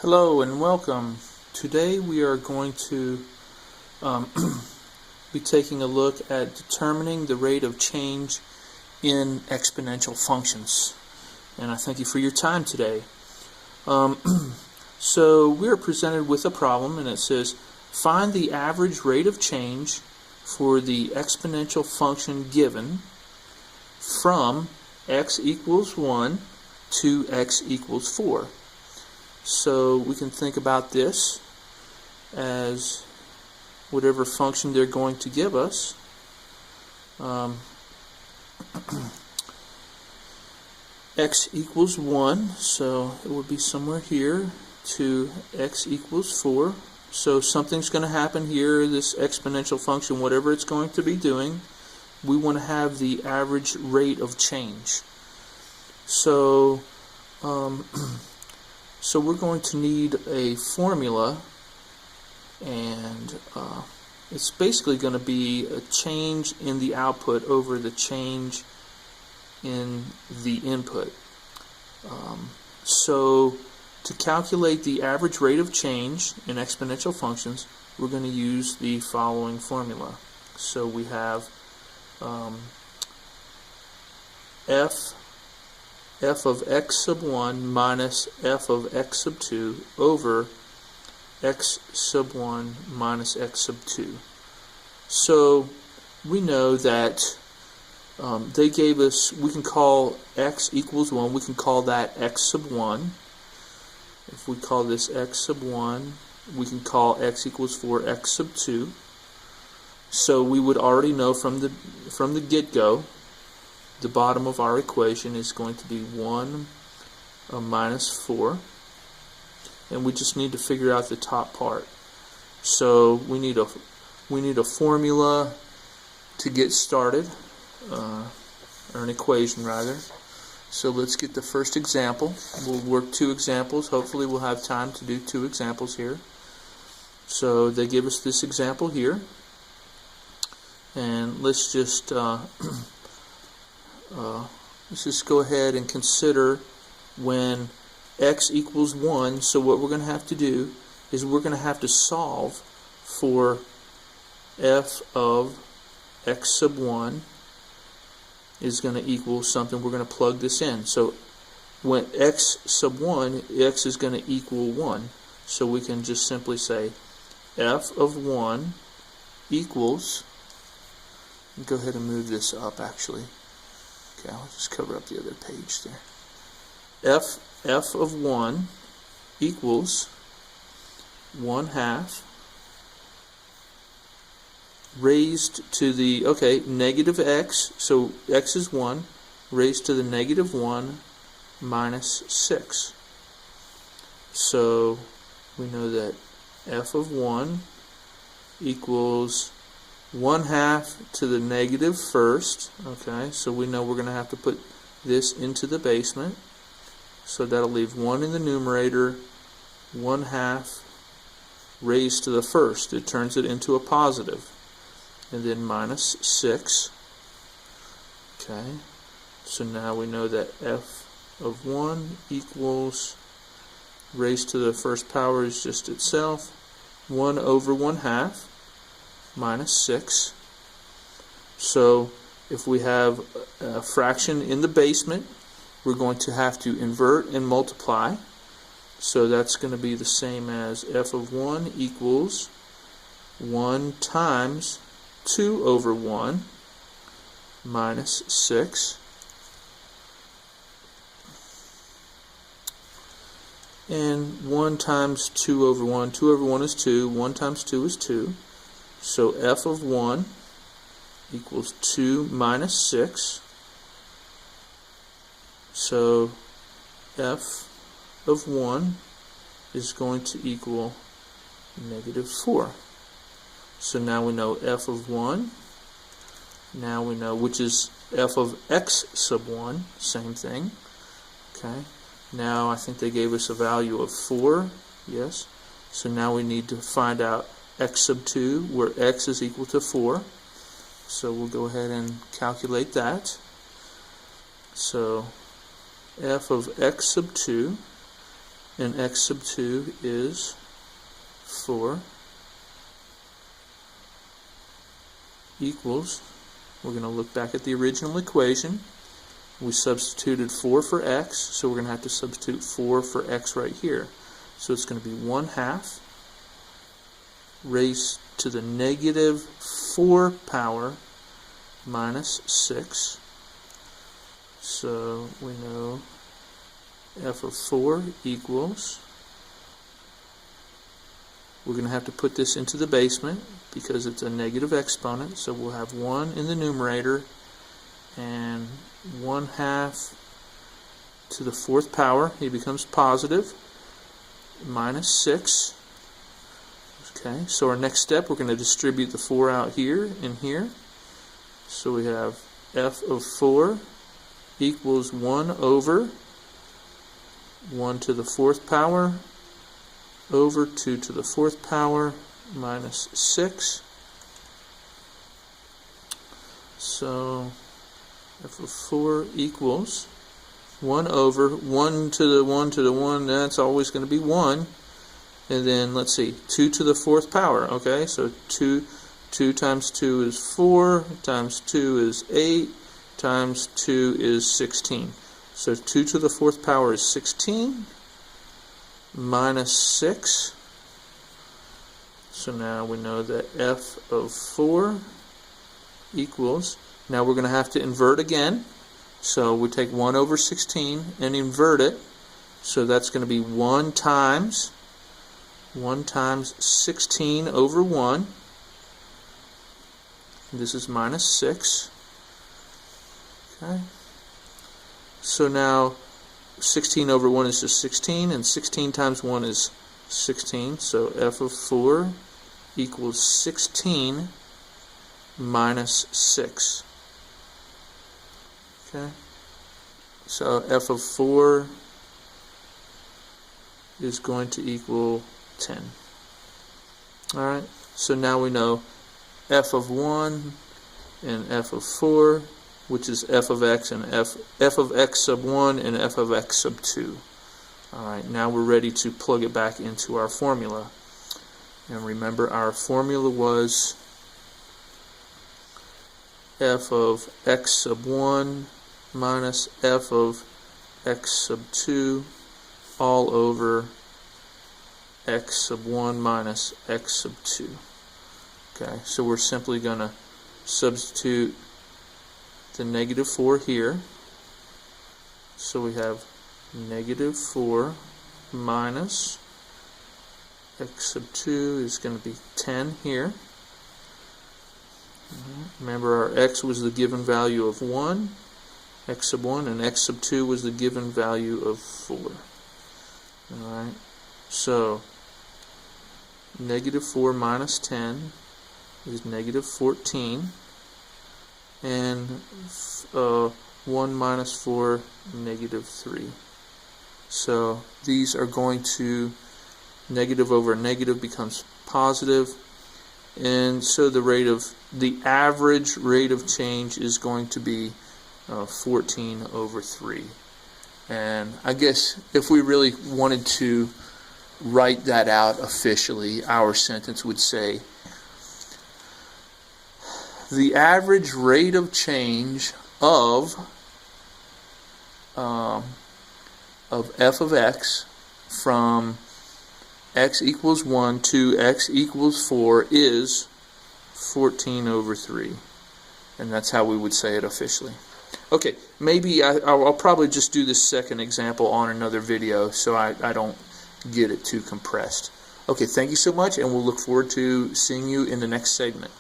Hello and welcome. Today we are going to be taking a look at determining the rate of change in exponential functions. And I thank you for your time today. So we are presented with a problem, and it says find the average rate of change for the exponential function given from x equals 1 to x equals 4. So we can think about this as whatever function they're going to give us. X equals 1, so it would be somewhere here, to x equals 4. So something's going to happen here, this exponential function, whatever it's going to be doing, we want to have the average rate of change. So we're going to need a formula, and it's basically going to be a change in the output over the change in the input. So to calculate the average rate of change in exponential functions, we're going to use the following formula. So we have f of x sub 1 minus f of x sub 2 over x sub 1 minus x sub 2. So we know that they gave us, we can call x equals 1, we can call that x sub 1. If we call this x sub 1, we can call x equals 4 x sub 2. So we would already know from the get-go, the bottom of our equation is going to be 1 minus 4, and we just need to figure out the top part. So we need a formula to get started, or an equation rather. So let's get the first example. We'll work two examples. Hopefully we'll have time to do two examples here. So they give us this example here, and let's just go ahead and consider when x equals 1. So what we're going to have to do is we're going to have to solve for f of x sub 1 is going to equal something. We're going to plug this in. So when x sub 1, x is going to equal 1. So we can just simply say f of 1 equals, go ahead and move this up actually. Okay, I'll just cover up the other page there. f of 1 equals 1/2 raised to the, negative x, so x is 1, raised to the negative 1 minus 6. So we know that f of 1 equals 1/2 to the negative first. Okay, so we know we're going to have to put this into the basement. So that'll leave 1 in the numerator, 1/2 raised to the first. It turns it into a positive. And then minus 6. Okay, so now we know that f of 1 equals, raised to the first power is just itself, 1 over 1/2 minus 6. So if we have a fraction in the basement, we're going to have to invert and multiply. So that's going to be the same as f of 1 equals 1 times 2 over 1 minus 6. And 1 times 2 over 1. 2 over 1 is 2. 1 times 2 is 2. So f of 1 equals 2 minus 6. So f of 1 is going to equal negative 4. So now we know f of 1. Now we know, which is f of x sub 1, same thing. Okay. Now I think they gave us a value of 4. Yes. So now we need to find out x sub 2, where x is equal to 4. So we'll go ahead and calculate that. So f of x sub 2 and x sub 2 is 4 equals, we're going to look back at the original equation. We substituted 4 for x, so we're going to have to substitute 4 for x right here. So it's going to be 1/2 raised to the negative 4 power minus 6. So we know f of 4 equals, we're going to have to put this into the basement because it's a negative exponent, so we'll have 1 in the numerator and 1/2 to the 4th power, he becomes positive, minus 6. Okay, so our next step, we're going to distribute the 4 out here and here. So we have f of 4 equals 1 over 1 to the 4th power over 2 to the 4th power minus 6. So f of 4 equals 1 over 1 to the 1 to the 1, that's always going to be 1. And then let's see, 2 to the 4th power. Okay, so 2 times 2 is 4, times 2 is 8, times 2 is 16. So 2 to the 4th power is 16 minus 6. So now we know that f of 4 equals, now we're going to have to invert again. So we take 1 over 16 and invert it. So that's going to be 1 times 16 over 1. This is minus 6. Okay. So now 16 over 1 is just 16, and 16 times 1 is 16. So f of 4 equals 16 minus 6. Okay. So f of 4 is going to equal 10. Alright, so now we know f of 1 and f of 4, which is f of x and f of x sub 1 and f of x sub 2. Alright, now we're ready to plug it back into our formula. And remember, our formula was f of x sub 1 minus f of x sub 2 all over x sub 1 minus x sub 2. Okay, so we're simply going to substitute the negative 4 here. So we have negative 4 minus x sub 2 is going to be 10 here. Remember, our x was the given value of 1, x sub 1, and x sub 2 was the given value of 4. Alright, so negative 4 minus 10 is negative 14, and 1 minus 4, negative 3. So these are going to, negative over negative becomes positive, and so the average rate of change is going to be 14 over 3. And I guess if we really wanted to write that out officially, our sentence would say the average rate of change of f of x from x equals 1 to x equals 4 is 14 over 3. And that's how we would say it officially. Okay, maybe I'll probably just do this second example on another video so I don't get it too compressed. Okay, thank you so much, and we'll look forward to seeing you in the next segment.